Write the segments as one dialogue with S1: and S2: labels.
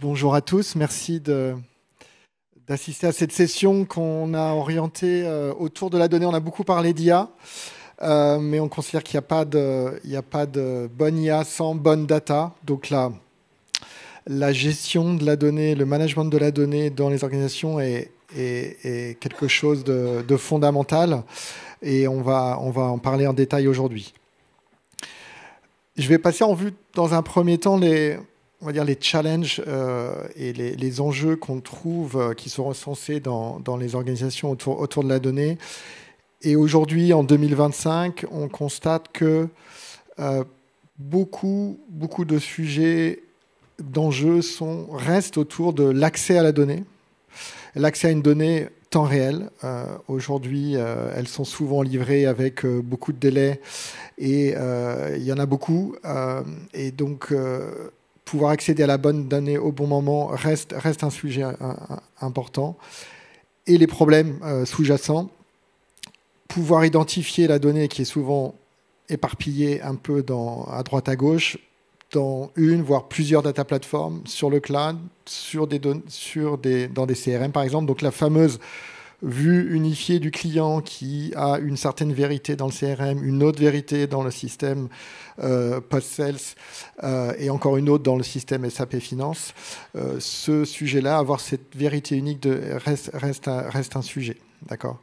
S1: Bonjour à tous, merci d'assister à cette session qu'on a orientée autour de la donnée. On a beaucoup parlé d'IA, mais on considère qu'il n'y a pas de bonne IA sans bonne data. Donc la gestion de la donnée, le management de la donnée dans les organisations est quelque chose de fondamental et on va en parler en détail aujourd'hui. Je vais passer en vue dans un premier temps on va dire les challenges et les enjeux qu'on trouve qui sont recensés dans les organisations autour de la donnée. Et aujourd'hui, en 2025, on constate que beaucoup de sujets d'enjeux restent autour de l'accès à la donnée, l'accès à une donnée temps réel. Aujourd'hui, elles sont souvent livrées avec beaucoup de délais et il y en a beaucoup. Et donc, pouvoir accéder à la bonne donnée au bon moment reste un sujet important. Et les problèmes sous-jacents, pouvoir identifier la donnée qui est souvent éparpillée un peu à droite à gauche, dans une, voire plusieurs data platforms sur le cloud, dans des CRM par exemple. Donc la fameuse vue unifiée du client qui a une certaine vérité dans le CRM, une autre vérité dans le système post-sales et encore une autre dans le système SAP Finance. Ce sujet-là, avoir cette vérité unique reste un sujet. D'accord.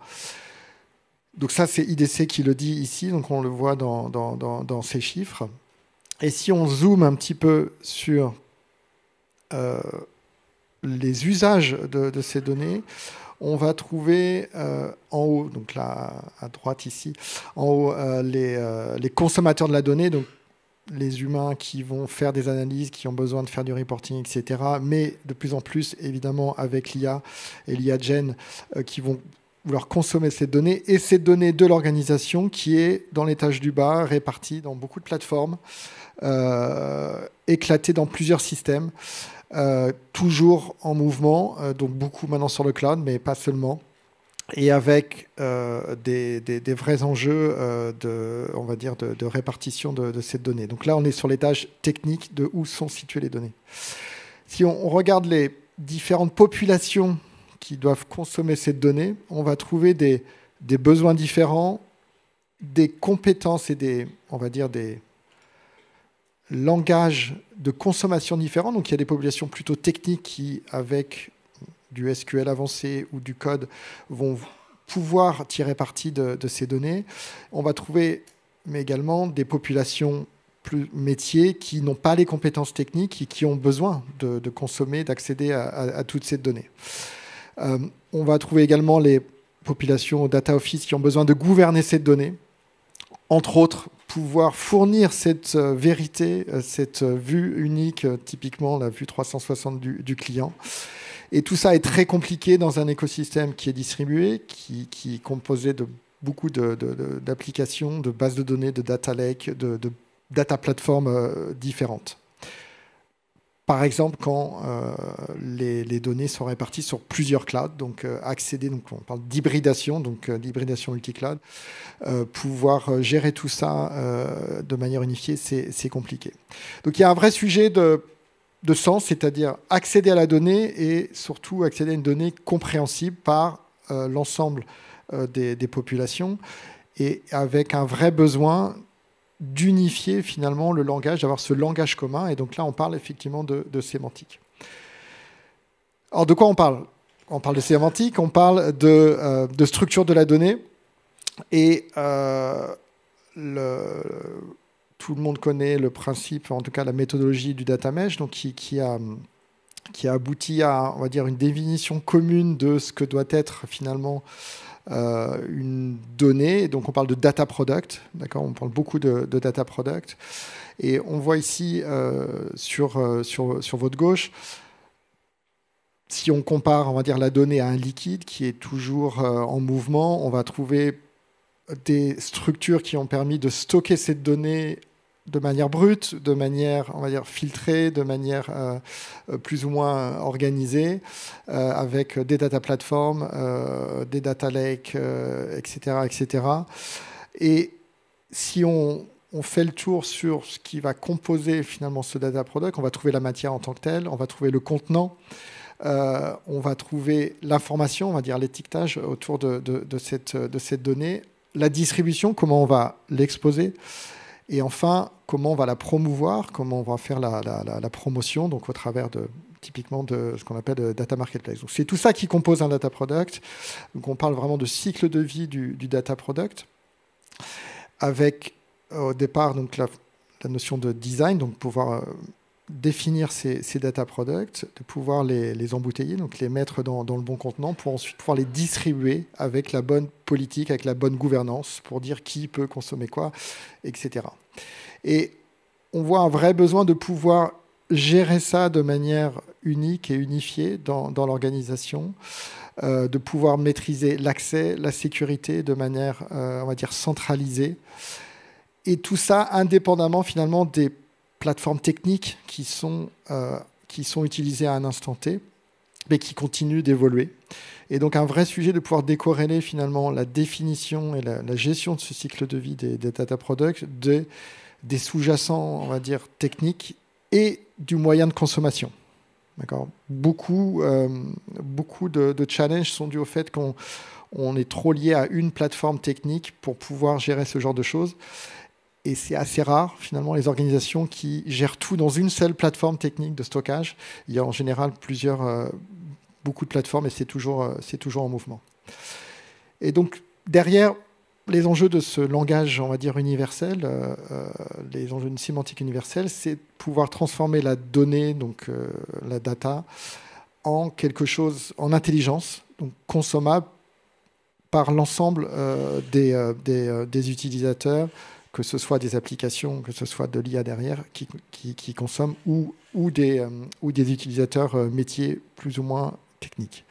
S1: Donc ça, c'est IDC qui le dit ici, donc on le voit dans ces chiffres. Et si on zoome un petit peu sur les usages de ces données, on va trouver en haut, donc là à droite ici, en haut les consommateurs de la donnée, donc les humains qui vont faire des analyses, qui ont besoin de faire du reporting, etc. Mais de plus en plus, évidemment, avec l'IA et l'IA Gen, qui vont vouloir consommer ces données et ces données de l'organisation qui est dans l'étage du bas, répartie dans beaucoup de plateformes, éclatées dans plusieurs systèmes, toujours en mouvement, donc beaucoup maintenant sur le cloud, mais pas seulement, et avec des vrais enjeux on va dire de répartition de ces données. Donc là, on est sur l'étage technique de où sont situées les données. Si on regarde les différentes populations qui doivent consommer cette donnée, on va trouver des besoins différents, des compétences et on va dire des langages de consommation différents. Donc il y a des populations plutôt techniques qui, avec du SQL avancé ou du code, vont pouvoir tirer parti de ces données. On va trouver mais également des populations plus métiers qui n'ont pas les compétences techniques et qui ont besoin de consommer, d'accéder à toutes ces données. On va trouver également les populations data office qui ont besoin de gouverner ces données, entre autres pouvoir fournir cette vérité, cette vue unique, typiquement la vue 360 du client. Et tout ça est très compliqué dans un écosystème qui est distribué, qui est composé de beaucoup d'applications, de bases de données, de data lake, de data platforms différentes. Par exemple, quand les données sont réparties sur plusieurs clouds, donc accéder, donc on parle d'hybridation, donc d'hybridation multi-cloud, pouvoir gérer tout ça de manière unifiée, c'est compliqué. Donc il y a un vrai sujet de sens, c'est-à-dire accéder à la donnée et surtout accéder à une donnée compréhensible par l'ensemble des populations et avec un vrai besoin d'unifier finalement le langage, d'avoir ce langage commun. Et donc là, on parle effectivement de sémantique. Alors de quoi on parle? On parle de sémantique, on parle de structure de la donnée. Et tout le monde connaît le principe, en tout cas la méthodologie du data mesh, donc qui a abouti à, on va dire, une définition commune de ce que doit être finalement une donnée. Donc on parle de data product, d'accord, on parle beaucoup de data product. Et on voit ici sur votre gauche, si on compare, on va dire, la donnée à un liquide qui est toujours en mouvement, on va trouver des structures qui ont permis de stocker cette donnée de manière brute, de manière, on va dire, filtrée, de manière plus ou moins organisée, avec des data platforms, des data lakes, etc., etc. Et si on on fait le tour sur ce qui va composer finalement ce data product. On va trouver la matière en tant que telle, on va trouver le contenant, on va trouver l'information, on va dire l'étiquetage autour de cette donnée, la distribution, comment on va l'exposer, et enfin, comment on va la promouvoir, comment on va faire la promotion, donc au travers typiquement de ce qu'on appelle le data marketplace. Donc, c'est tout ça qui compose un data product. Donc, on parle vraiment de cycle de vie du data product, avec au départ donc, la notion de design, donc pouvoir définir ces data products, de pouvoir les embouteiller, donc les mettre dans le bon contenant, pour ensuite pouvoir les distribuer avec la bonne politique, avec la bonne gouvernance, pour dire qui peut consommer quoi, etc. Et on voit un vrai besoin de pouvoir gérer ça de manière unique et unifiée dans l'organisation, de pouvoir maîtriser l'accès, la sécurité de manière, on va dire, centralisée. Et tout ça indépendamment finalement des plateformes techniques qui sont utilisées à un instant T, mais qui continuent d'évoluer. Et donc un vrai sujet de pouvoir décorréler finalement la définition et la gestion de ce cycle de vie des data products des sous-jacents, on va dire, techniques et du moyen de consommation. D'accord. Beaucoup de challenges sont dus au fait qu'on est trop lié à une plateforme technique pour pouvoir gérer ce genre de choses. Et c'est assez rare, finalement, les organisations qui gèrent tout dans une seule plateforme technique de stockage. Il y a en général beaucoup de plateformes et c'est toujours en mouvement. Et donc, derrière les enjeux de ce langage, on va dire, universel, les enjeux d'une sémantique universelle, c'est pouvoir transformer la donnée, donc la data, en quelque chose, en intelligence, donc consommable par l'ensemble des utilisateurs, que ce soit des applications, que ce soit de l'IA derrière, qui consomment, ou des utilisateurs métiers plus ou moins techniques.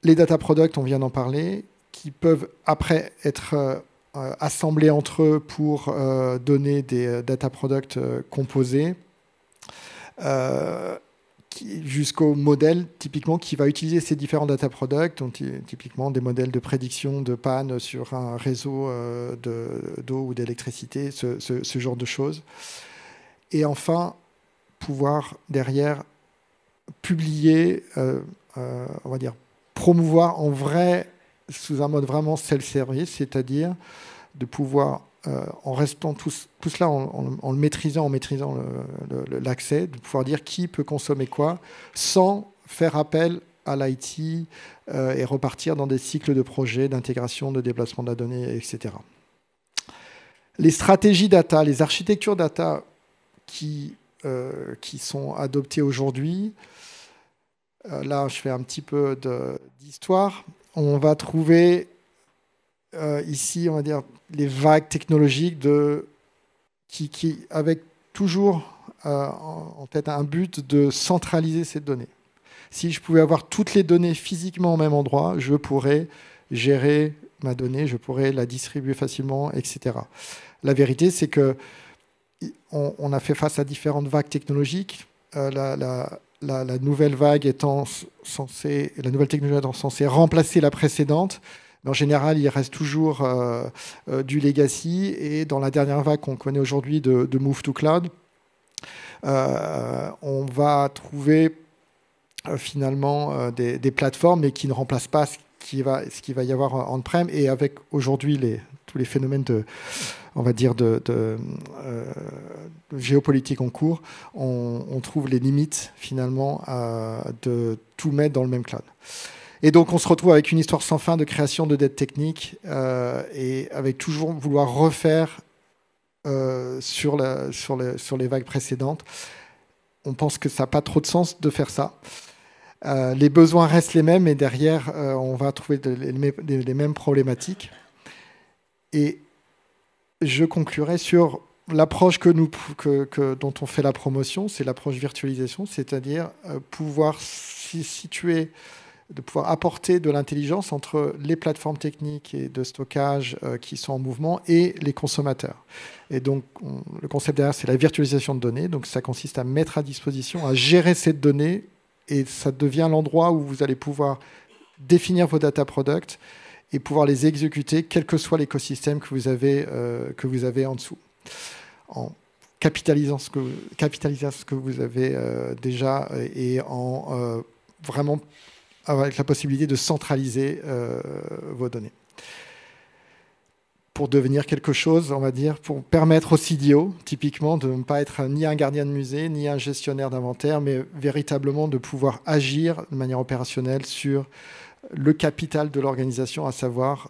S1: Les data products, on vient d'en parler, qui peuvent après être assemblés entre eux pour donner des data products composés, jusqu'au modèle typiquement qui va utiliser ces différents data products, donc typiquement des modèles de prédiction de panne sur un réseau d'eau ou d'électricité, ce genre de choses. Et enfin, pouvoir derrière publier, on va dire promouvoir en vrai, sous un mode vraiment self-service, c'est-à-dire de pouvoir, en restant tout cela, en le maîtrisant, l'accès, de pouvoir dire qui peut consommer quoi, sans faire appel à l'IT et repartir dans des cycles de projets, d'intégration, de déplacement de la donnée, etc. Les stratégies data, les architectures data qui sont adoptées aujourd'hui, là je fais un petit peu d'histoire. On va trouver ici, on va dire, les vagues technologiques qui avec toujours en tête un but de centraliser ces données. Si je pouvais avoir toutes les données physiquement au même endroit, je pourrais gérer ma donnée, je pourrais la distribuer facilement, etc. La vérité, c'est que on a fait face à différentes vagues technologiques. La nouvelle vague étant censée, la nouvelle technologie étant censée remplacer la précédente, mais en général, il reste toujours du legacy. Et dans la dernière vague qu'on connaît aujourd'hui de Move to Cloud, on va trouver finalement des plateformes, mais qui ne remplacent pas ce qu'il va y avoir on-prem. Et avec aujourd'hui tous les phénomènes on va dire de géopolitique en cours, on trouve les limites finalement de tout mettre dans le même cloud. Et donc on se retrouve avec une histoire sans fin de création de dettes techniques et avec toujours vouloir refaire sur les vagues précédentes. On pense que ça n'a pas trop de sens de faire ça. Les besoins restent les mêmes et derrière on va trouver les mêmes problématiques. Et je conclurai sur l'approche dont on fait la promotion, c'est l'approche virtualisation, c'est-à-dire pouvoir situer, de pouvoir apporter de l'intelligence entre les plateformes techniques et de stockage qui sont en mouvement et les consommateurs. Et donc, le concept derrière, c'est la virtualisation de données. Donc, ça consiste à mettre à disposition, à gérer cette donnée, et ça devient l'endroit où vous allez pouvoir définir vos data products et pouvoir les exécuter, quel que soit l'écosystème que vous avez en dessous, en capitalisant ce que vous avez déjà et en vraiment avec la possibilité de centraliser vos données. Pour devenir quelque chose, on va dire, pour permettre au CDO, typiquement, de ne pas être ni un gardien de musée, ni un gestionnaire d'inventaire, mais véritablement de pouvoir agir de manière opérationnelle sur le capital de l'organisation, à savoir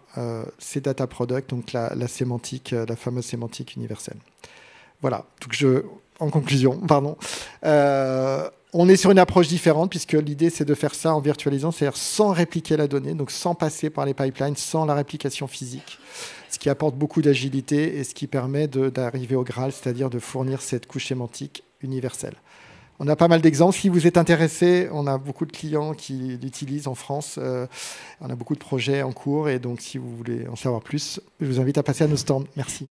S1: ces data products, donc la sémantique, la fameuse sémantique universelle. Voilà, donc en conclusion, pardon. On est sur une approche différente puisque l'idée c'est de faire ça en virtualisant, c'est-à-dire sans répliquer la donnée, donc sans passer par les pipelines, sans la réplication physique, ce qui apporte beaucoup d'agilité et ce qui permet d'arriver au Graal, c'est-à-dire de fournir cette couche sémantique universelle. On a pas mal d'exemples. Si vous êtes intéressé, on a beaucoup de clients qui l'utilisent en France. On a beaucoup de projets en cours et donc si vous voulez en savoir plus, je vous invite à passer à nos stands. Merci.